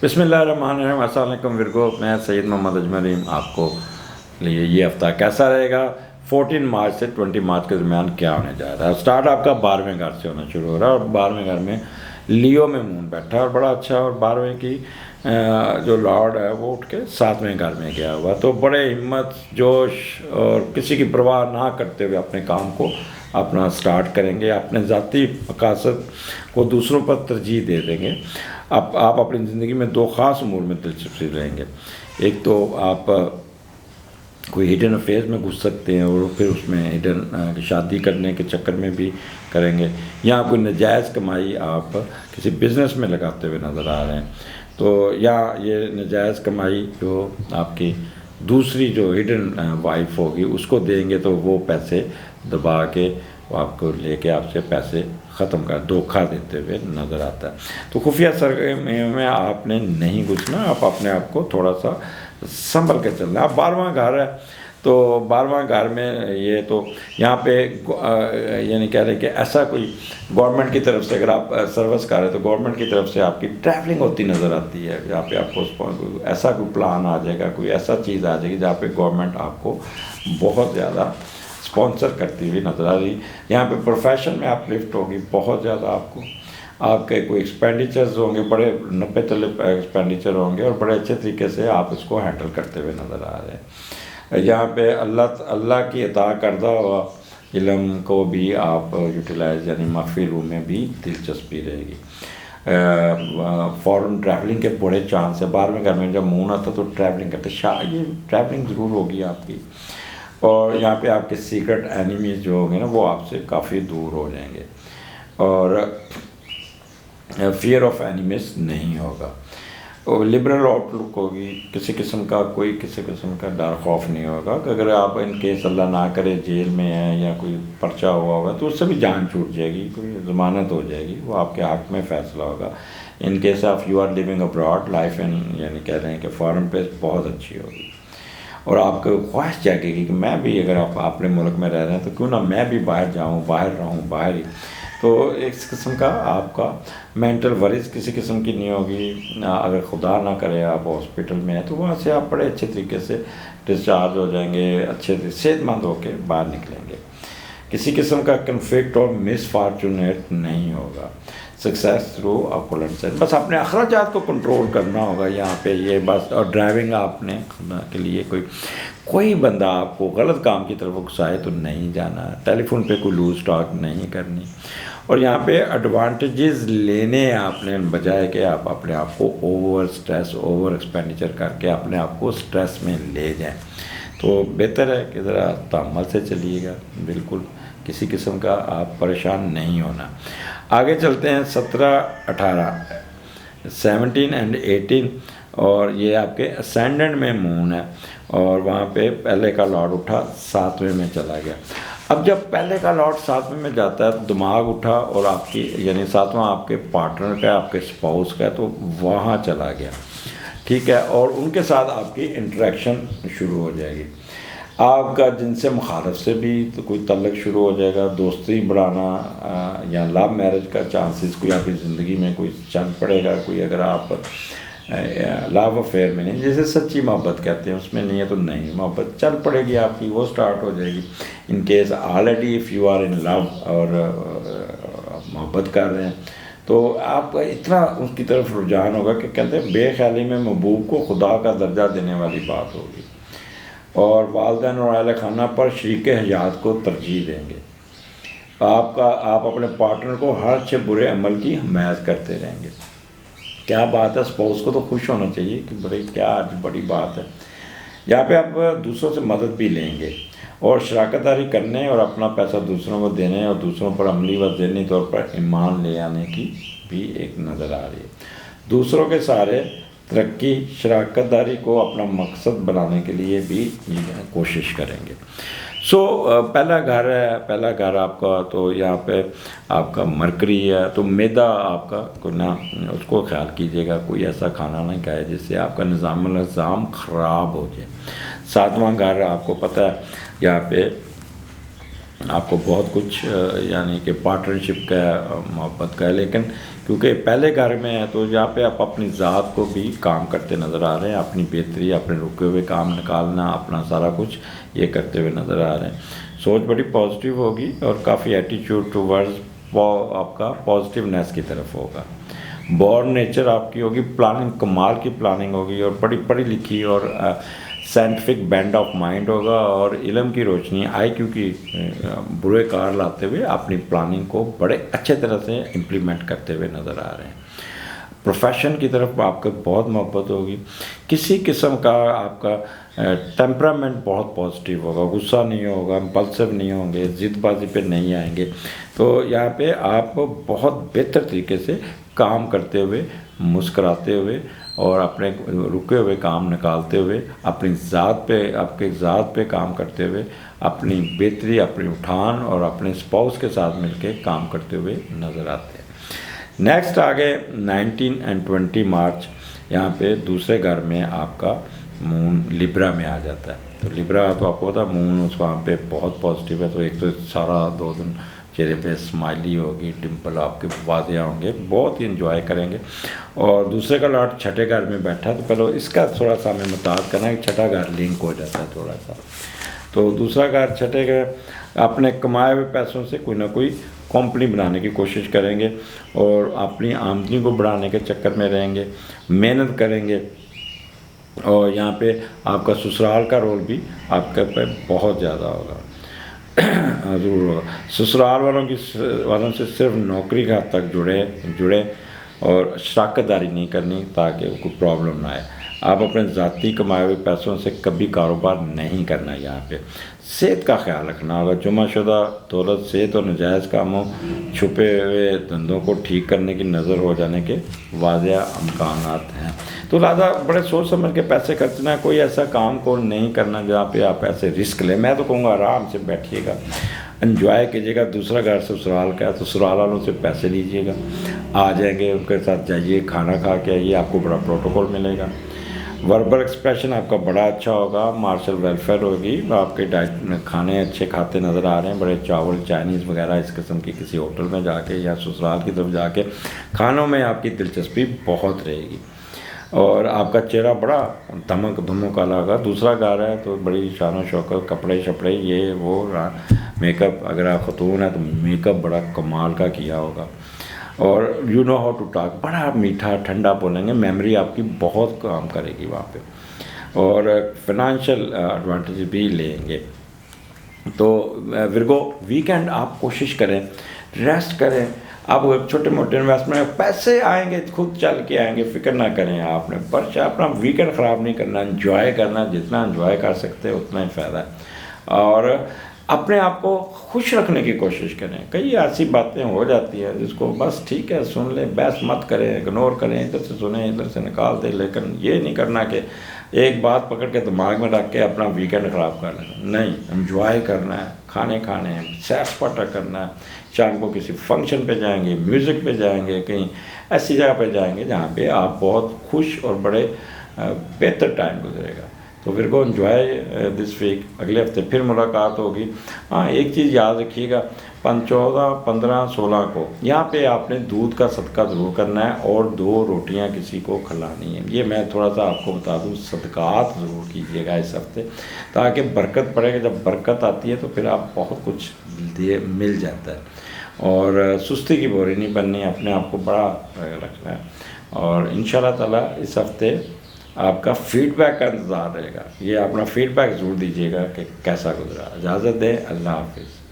बिस्मिल्लाहिर्रहमानिर्रहीम। अस्सलाम वालेकुम विरगो, मैं सैयद मोहम्मद अजमल रहीम। आपको लिए ये हफ़्ता कैसा रहेगा, 14 मार्च से 20 मार्च के दरमियान क्या होने जा रहा है। स्टार्ट आपका 12वें घर से होना शुरू हो रहा है और 12वें घर में लियो में मून बैठा है और बड़ा अच्छा। और 12वें की जो लॉर्ड है वो उठ के 7वें घर में गया हुआ, तो बड़े हिम्मत जोश और किसी की परवाह ना करते हुए अपने काम को अपना स्टार्ट करेंगे। अपने ज़ाती मकासद को दूसरों पर तरजीह दे देंगे। आप अपनी ज़िंदगी में दो ख़ास उमूर में दिलचस्पी लेंगे। एक तो आप कोई हिडन अफेयर्स में घुस सकते हैं और फिर उसमें हिडन शादी करने के चक्कर में भी करेंगे, या कोई नाजायज़ कमाई आप किसी बिज़नेस में लगाते हुए नज़र आ रहे हैं, तो या ये नाजायज़ कमाई जो आपकी दूसरी जो हिडन वाइफ होगी उसको देंगे, तो वो पैसे दबा के वो आपको लेके आपसे पैसे ख़त्म कर धोखा देते हुए नज़र आता है। तो खुफिया सरगर्मियों में आपने नहीं घुसना, आप अपने आप को थोड़ा सा संभल के चलना। अब 12वां घर है, तो 12वां घर में ये तो यहाँ पे यानी कह रहे हैं कि ऐसा कोई गवर्नमेंट की तरफ से अगर आप सर्विस कर रहे हैं तो गवर्नमेंट की तरफ से आपकी ट्रैवलिंग होती नज़र आती है, जहाँ पे आपको ऐसा कोई प्लान आ जाएगा, कोई ऐसा चीज़ आ जाएगी जहाँ पे गवर्नमेंट आपको बहुत ज़्यादा स्पॉन्सर करती हुई नज़र आ रही। यहाँ पे प्रोफेशन में आप लिफ्ट होगी बहुत ज़्यादा, आपके कोई एक्सपेंडिचर्स होंगे, बड़े नब्बे तले एक्सपेंडिचर होंगे और बड़े अच्छे तरीके से आप इसको हैंडल करते हुए नज़र आ रहे हैं। यहाँ पे अल्लाह की अता करदा हुआ इल्म को भी आप यूटिलाइज यानी मख्फी रूम में भी दिलचस्पी रहेगी। फॉरेन ट्रैवलिंग के बड़े चांस है। 12वें घर में जब मून आता तो ट्रैवलिंग करते ये ट्रैवलिंग ज़रूर होगी आपकी। और यहाँ पे आपके सीक्रेट एनिमीज जो होंगे ना वो आपसे काफ़ी दूर हो जाएंगे और फियर ऑफ एनिमीज नहीं होगा। और लिबरल आउटलुक होगी, किसी किस्म का डर खौफ नहीं होगा कि अगर आप इन केस अल्लाह ना करे जेल में हैं या कोई पर्चा हुआ होगा तो उससे भी जान छूट जाएगी, कोई ज़मानत हो जाएगी, वो आपके हक़ में फ़ैसला होगा। In case of you are living abroad, life in यानी कह रहे हैं कि फ़ॉरेन पे बहुत अच्छी होगी और आपको ख्वाहिश जागेगी कि मैं भी अगर आप अपने मुल्क में रह रहे हैं तो क्यों ना मैं भी बाहर जाऊँ, बाहर रहूँ, बाहर ही। तो इस किस्म का आपका मेंटल वरीज किसी किस्म की नहीं होगी। अगर खुदा ना करे आप हॉस्पिटल में हैं तो वहाँ से आप बड़े अच्छे तरीके से डिस्चार्ज हो जाएंगे, अच्छे सेहतमंद होकर बाहर निकलेंगे। किसी किस्म का कन्फ्लिक्ट और मिसफॉर्चुनेट नहीं होगा। सक्सेस थ्रू अपोलेंस, बस अपने अखराजात को कंट्रोल करना होगा यहाँ पे ये बस। और ड्राइविंग आपने के लिए कोई बंदा आपको गलत काम की तरफ उकसाए तो नहीं जाना, टेलीफोन पे कोई लूज टॉक नहीं करनी। और यहाँ पे एडवांटेजेस लेने आपने बजाय कि आप अपने आप को ओवर स्ट्रेस ओवर एक्सपेंडिचर करके अपने आप को स्ट्रेस में ले जाएं, तो बेहतर है कि ज़रा तअम्मुल से चलिएगा। बिल्कुल किसी किस्म का आप परेशान नहीं होना। आगे चलते हैं 17, 18, 17 एंड 18 और ये आपके असेंडेंट में मून है और वहाँ पे पहले का लॉर्ड उठा 7वें में चला गया। अब जब पहले का लॉर्ड 7वें में जाता है तो दिमाग उठा और आपकी यानी 7वां आपके पार्टनर का, आपके स्पाउस का, तो वहाँ चला गया, ठीक है। और उनके साथ आपकी इंटरेक्शन शुरू हो जाएगी। आपका जिनसे मुखालफ से भी तो कोई तल्लक शुरू हो जाएगा, दोस्ती बढ़ाना या लव मैरिज का चांसेस कोई आपकी ज़िंदगी में कोई चल पड़ेगा। कोई अगर आप लव अफेयर में नहीं, जैसे सच्ची मोहब्बत कहते हैं उसमें नहीं है तो नहीं, मोहब्बत चल पड़ेगी आपकी, वो स्टार्ट हो जाएगी। In case already if you are in love और मोहब्बत कर रहे हैं तो आपका इतना उसकी तरफ रुझान होगा कि कहते हैं बेख्याली में महबूब को खुदा का दर्जा देने वाली बात होगी। और वालिदैन और अहले खाना पर शरीक हयात को तरजीह देंगे। आप अपने पार्टनर को हर अच्छे बुरे अमल की हमायत करते रहेंगे। क्या बात है, स्पाउस को तो खुश होना चाहिए कि बड़ी क्या आज बड़ी बात है। यहाँ पे आप दूसरों से मदद भी लेंगे और शराकतदारी करने और अपना पैसा दूसरों को देने और दूसरों पर अमली व ज़हनी तौर पर ईमान ले आने की भी एक नज़र आ रही है। दूसरों के सारे तरक्की शराकतदारी को अपना मकसद बनाने के लिए भी कोशिश करेंगे। पहला घर है, पहला घर आपका तो यहाँ पे आपका मरकरी है, तो मैदा आपका कोई ना उसको ख्याल कीजिएगा, कोई ऐसा खाना नहीं खाए जिससे आपका निज़ाम ख़राब हो जाए। 7वां घर आपको पता है यहाँ पे आपको बहुत कुछ यानी कि पार्टनरशिप का मोहब्बत का है, लेकिन क्योंकि पहले घर में है तो यहाँ पे आप अपनी ज़ात को भी काम करते नज़र आ रहे हैं, अपनी बेहतरी, अपने रुके हुए काम निकालना, अपना सारा कुछ ये करते हुए नज़र आ रहे हैं। सोच बड़ी पॉजिटिव होगी और काफ़ी एटीट्यूड टूवर्ड्स आपका पॉजिटिवनेस की तरफ होगा। बॉर्न नेचर आपकी होगी, प्लानिंग कमाल की प्लानिंग होगी और बड़ी पढ़ी लिखी और साइंटिफिक बैंड ऑफ माइंड होगा और इल्म की रोशनी IQ की बुरे कार लाते हुए अपनी प्लानिंग को बड़े अच्छे तरह से इम्प्लीमेंट करते हुए नज़र आ रहे हैं। प्रोफेशन की तरफ आपको बहुत मोहब्बत होगी, किसी किस्म का आपका टेम्परामेंट बहुत पॉजिटिव होगा, गुस्सा नहीं होगा, इम्पल्सिव नहीं होंगे, ज़िदबाजी पे नहीं आएंगे। तो यहाँ पे आप बहुत बेहतर तरीके से काम करते हुए, मुस्कराते हुए और अपने रुके हुए काम निकालते हुए, अपनी ज़ात पे, आपके ज़ात पे काम करते हुए, अपनी बेहतरी, अपनी उठान और अपने स्पाउस के साथ मिलके काम करते हुए नज़र आते हैं। नेक्स्ट आगे 19 और 20 मार्च यहाँ पे दूसरे घर में आपका मून लिब्रा में आ जाता है। तो लिब्रा तो आपको पता है मून उस वहाँ पे बहुत पॉजिटिव है, तो एक तो सारा 2 दिन चेहरे पे स्माइली होगी, डिम्पल आपके वादिया होंगे, बहुत ही इन्जॉय करेंगे। और दूसरे का लॉर्ड छठे घर में बैठा है, तो पहले इसका थोड़ा सा हमें मुताद करना है कि छठा घर लिंक हो जाता है थोड़ा सा। तो दूसरा घर छठे घर अपने कमाए हुए पैसों से कोई ना कोई कंपनी बनाने की कोशिश करेंगे और अपनी आमदनी को बढ़ाने के चक्कर में रहेंगे, मेहनत करेंगे। और यहाँ पे आपका ससुराल का रोल भी आपके पे बहुत ज़्यादा होगा, ज़रूर होगा। ससुराल वालों से सिर्फ नौकरी का हद तक जुड़े और शराकतदारी नहीं करनी ताकि कोई प्रॉब्लम ना आए। आप अपने ज़ाती कमाए हुए पैसों से कभी कारोबार नहीं करना। यहाँ पे सेहत का ख्याल रखना होगा, जुमाशुदा दौलत, सेहत और नजायज़ कामों, छुपे हुए धंधों को ठीक करने की नज़र हो जाने के वाज़ेह अमकानात हैं। तो लिहाजा बड़े सोच समझ के पैसे खर्चना, कोई ऐसा काम को नहीं करना जहाँ पे आप ऐसे रिस्क लें। मैं तो कहूँगा आराम से बैठिएगा, एंजॉय कीजिएगा। दूसरा घर ससुराल का है तो ससुराल वालों से पैसे लीजिएगा, आ जाएंगे उनके साथ जाइए, खाना खा के आइए, आपको बड़ा प्रोटोकॉल मिलेगा। वर्बल एक्सप्रेशन आपका बड़ा अच्छा होगा, मार्शल वेलफेयर होगी, आपके डाइट में खाने अच्छे खाते नज़र आ रहे हैं, बड़े चावल चाइनीज़ वगैरह इस किस्म की किसी होटल में जाके या ससुराल की तरफ जाके खानों में आपकी दिलचस्पी बहुत रहेगी और आपका चेहरा बड़ा धमक धमक वाला होगा। दूसरा घर है तो बड़ी शान शौकत, कपड़े शपड़े ये वो, मेकअप, अगर आप खतून है तो मेकअप बड़ा कमाल का किया होगा और you know how to talk, बड़ा मीठा ठंडा बोलेंगे, मेमोरी आपकी बहुत काम करेगी वहाँ पे और फाइनेंशियल एडवांटेज भी लेंगे। तो विर्गो वीकेंड आप कोशिश करें, रेस्ट करें। आप छोटे मोटे इन्वेस्टमेंट पैसे आएंगे, खुद चल के आएंगे, फिक्र ना करें आपने, पर अपना वीकेंड ख़राब नहीं करना, एंजॉय करना, जितना एंजॉय कर सकते हैं उतना ही फ़ायदा है। और अपने आप को खुश रखने की कोशिश करें। कई ऐसी बातें हो जाती हैं जिसको बस ठीक है सुन लें, बहस मत करें, इग्नोर करें, इधर से सुने इधर से निकाल दें, लेकिन ये नहीं करना कि एक बात पकड़ के दिमाग में रख के अपना वीकेंड ख़राब कर लेना। नहीं, एंजॉय करना है, खाने हैं, सैर सपाटा करना है, शाम को किसी फंक्शन पे जाएंगे, म्यूज़िक पे जाएंगे, कहीं ऐसी जगह पे जाएंगे जहाँ पे आप बहुत खुश और बड़े बेहतर टाइम गुजरेगा। तो फिर को एंजॉय दिस वीक। अगले हफ्ते फिर मुलाकात होगी। हाँ, एक चीज़ याद रखिएगा, 14, 15, 16 को यहाँ पे आपने दूध का सदका ज़रूर करना है और 2 रोटियाँ किसी को खिलानी है। ये मैं थोड़ा सा आपको बता दूँ, सदकात ज़रूर कीजिएगा इस हफ्ते, ताकि बरकत पड़ेगा। जब बरकत आती है तो फिर आप बहुत कुछ मिल जाता है और सुस्ती की बोरी नहीं बननी, अपने आप को बड़ा रखना है। और इंशाल्लाह ताला इस हफ्ते आपका फीडबैक का इंतज़ार रहेगा। ये अपना फीडबैक ज़रूर दीजिएगा कि कैसा गुजरा। इजाज़त दें, अल्लाह हाफिज़।